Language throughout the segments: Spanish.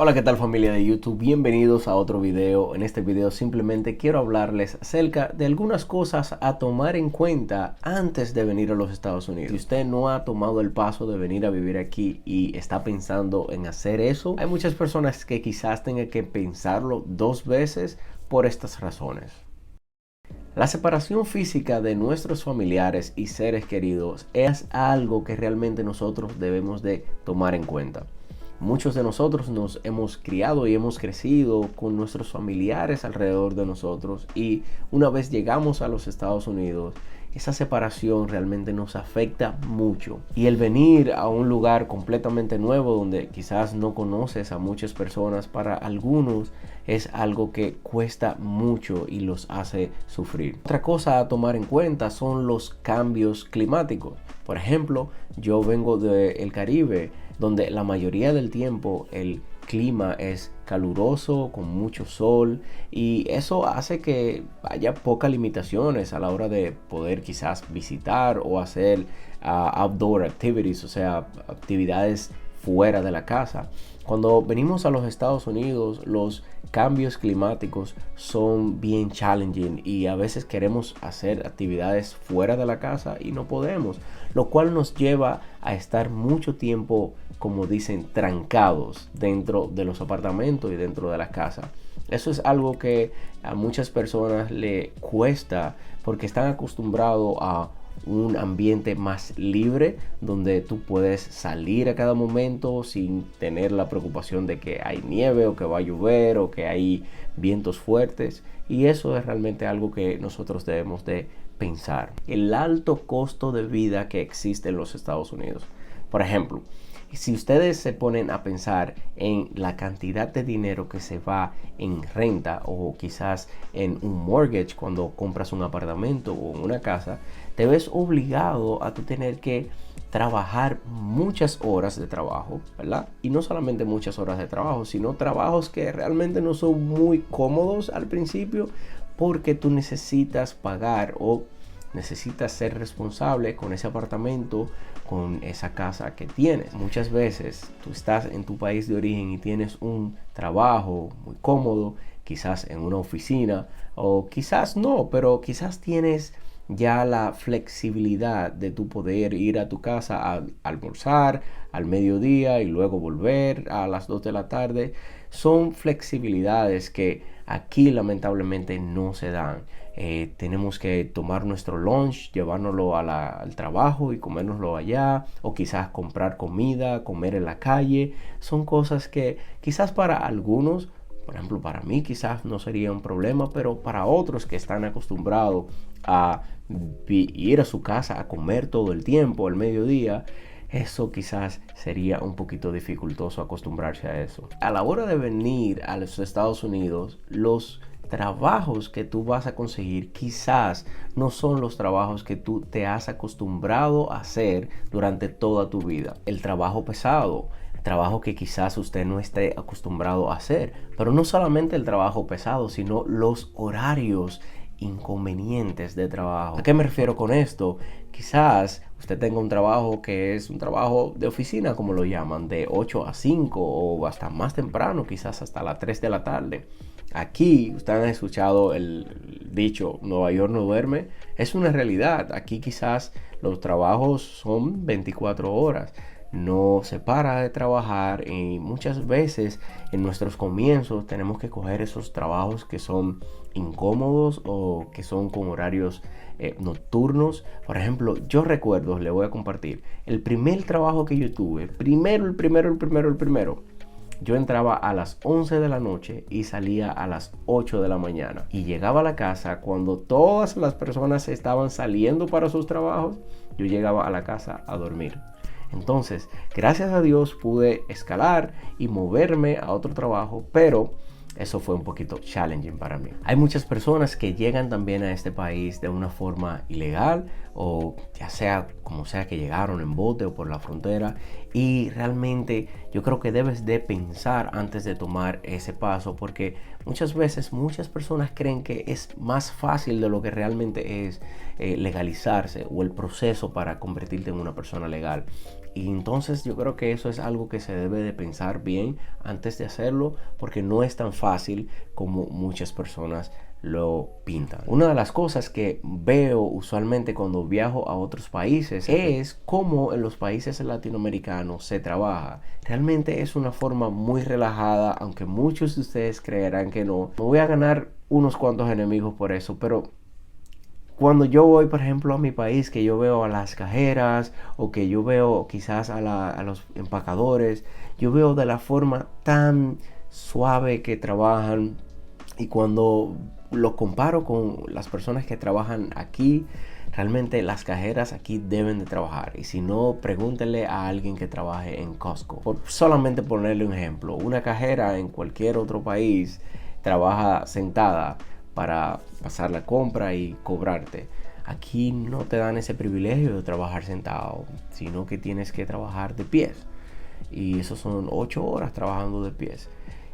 Hola, ¿qué tal familia de YouTube? Bienvenidos a otro video. En este video simplemente quiero hablarles acerca de algunas cosas a tomar en cuenta antes de venir a los Estados Unidos. Si usted no ha tomado el paso de venir a vivir aquí y está pensando en hacer eso, hay muchas personas que quizás tengan que pensarlo dos veces por estas razones. La separación física de nuestros familiares y seres queridos es algo que realmente nosotros debemos de tomar en cuenta. Muchos de nosotros nos hemos criado y hemos crecido con nuestros familiares alrededor de nosotros y una vez llegamos a los Estados Unidos, esa separación realmente nos afecta mucho. Y el venir a un lugar completamente nuevo donde quizás no conoces a muchas personas, para algunos es algo que cuesta mucho y los hace sufrir. Otra cosa a tomar en cuenta son los cambios climáticos. Por ejemplo, yo vengo del Caribe, donde la mayoría del tiempo el clima es caluroso, con mucho sol, y eso hace que haya pocas limitaciones a la hora de poder quizás visitar o hacer outdoor activities, o sea, actividades fuera de la casa. Cuando venimos a los Estados Unidos, los cambios climáticos son bien challenging y a veces queremos hacer actividades fuera de la casa y no podemos, lo cual nos lleva a estar mucho tiempo, como dicen, trancados dentro de los apartamentos y dentro de las casas. Eso es algo que a muchas personas le cuesta porque están acostumbrados a un ambiente más libre donde tú puedes salir a cada momento sin tener la preocupación de que hay nieve o que va a llover o que hay vientos fuertes, y eso es realmente algo que nosotros debemos de pensar. El alto costo de vida que existe en los Estados Unidos. Por ejemplo, si ustedes se ponen a pensar en la cantidad de dinero que se va en renta o quizás en un mortgage cuando compras un apartamento o una casa, te ves obligado a tú tener que trabajar muchas horas de trabajo, ¿verdad? Y no solamente muchas horas de trabajo, sino trabajos que realmente no son muy cómodos al principio porque tú necesitas pagar o necesitas ser responsable con ese apartamento, con esa casa que tienes. Muchas veces tú estás en tu país de origen y tienes un trabajo muy cómodo, quizás en una oficina, o quizás no, pero quizás tienes ya la flexibilidad de tu poder ir a tu casa a almorzar al mediodía y luego volver a las 2 de la tarde. Son flexibilidades que aquí lamentablemente no se dan. Tenemos que tomar nuestro lunch, llevárnoslo al trabajo y comérnoslo allá, o quizás comprar comida, comer en la calle. Son cosas que quizás para algunos, por ejemplo para mí quizás no sería un problema, pero para otros que están acostumbrados a ir a su casa a comer todo el tiempo al mediodía, eso quizás sería un poquito dificultoso acostumbrarse a eso. A la hora de venir a los Estados Unidos, los trabajos que tú vas a conseguir quizás no son los trabajos que tú te has acostumbrado a hacer durante toda tu vida. El trabajo pesado, trabajo que quizás usted no esté acostumbrado a hacer, pero no solamente el trabajo pesado, sino los horarios inconvenientes de trabajo. ¿A qué me refiero con esto? Quizás usted tenga un trabajo que es un trabajo de oficina, como lo llaman, de 8 a 5 o hasta más temprano, quizás hasta las 3 de la tarde. Aquí, ustedes han escuchado el dicho, Nueva York no duerme. Es una realidad. Aquí quizás los trabajos son 24 horas. No se para de trabajar y muchas veces en nuestros comienzos tenemos que coger esos trabajos que son incómodos o que son con horarios nocturnos. Por ejemplo, yo recuerdo, le voy a compartir, el primer trabajo que yo tuve, el primero. Yo entraba a las 11 de la noche y salía a las 8 de la mañana. Y llegaba a la casa cuando todas las personas estaban saliendo para sus trabajos. Yo llegaba a la casa a dormir. Entonces, gracias a Dios pude escalar y moverme a otro trabajo, pero eso fue un poquito challenging para mí. Hay muchas personas que llegan también a este país de una forma ilegal, o ya sea como sea que llegaron en bote o por la frontera, y realmente yo creo que debes de pensar antes de tomar ese paso, porque muchas veces muchas personas creen que es más fácil de lo que realmente es legalizarse o el proceso para convertirte en una persona legal. Y entonces yo creo que eso es algo que se debe de pensar bien antes de hacerlo, porque no es tan fácil como muchas personas lo pintan. Una de las cosas que veo usualmente cuando viajo a otros países es cómo en los países latinoamericanos se trabaja. Realmente es una forma muy relajada, aunque muchos de ustedes creerán que no. Me voy a ganar unos cuantos enemigos por eso, pero cuando yo voy, por ejemplo, a mi país, que yo veo a las cajeras o que yo veo quizás a los empacadores, yo veo de la forma tan suave que trabajan, y cuando lo comparo con las personas que trabajan aquí, realmente las cajeras aquí deben de trabajar. Y si no, pregúntenle a alguien que trabaje en Costco. Por solamente ponerle un ejemplo, una cajera en cualquier otro país trabaja sentada para pasar la compra y cobrarte. Aquí no te dan ese privilegio de trabajar sentado, sino que tienes que trabajar de pies. Y eso son 8 horas trabajando de pies.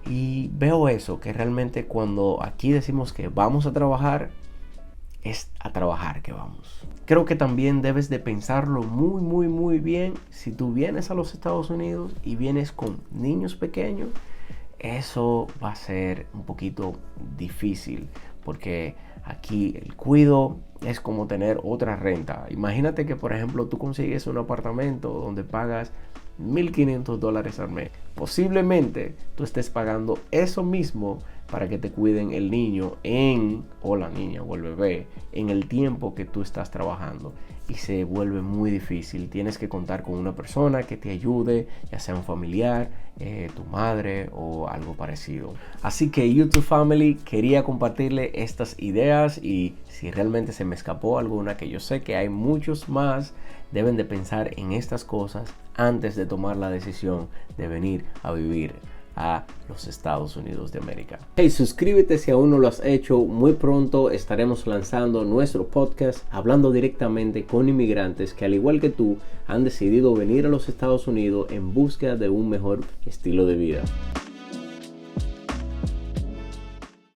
Y veo eso, que realmente cuando aquí decimos que vamos a trabajar, es a trabajar que vamos. Creo que también debes de pensarlo muy bien. Si tú vienes a los Estados Unidos y vienes con niños pequeños, eso va a ser un poquito difícil, porque aquí el cuido es como tener otra renta. Imagínate que, por ejemplo, tú consigues un apartamento donde pagas $1,500 al mes. Posiblemente tú estés pagando eso mismo para que te cuiden el niño o la niña o el bebé en el tiempo que tú estás trabajando, y se vuelve muy difícil. Tienes que contar con una persona que te ayude, ya sea un familiar, tu madre o algo parecido. Así que YouTube Family, quería compartirle estas ideas, y si realmente se me escapó alguna, que yo sé que hay muchos más, deben de pensar en estas cosas antes de tomar la decisión de venir a vivir a los Estados Unidos de América. Hey, suscríbete si aún no lo has hecho. Muy pronto estaremos lanzando nuestro podcast hablando directamente con inmigrantes que, al igual que tú, han decidido venir a los Estados Unidos en búsqueda de un mejor estilo de vida.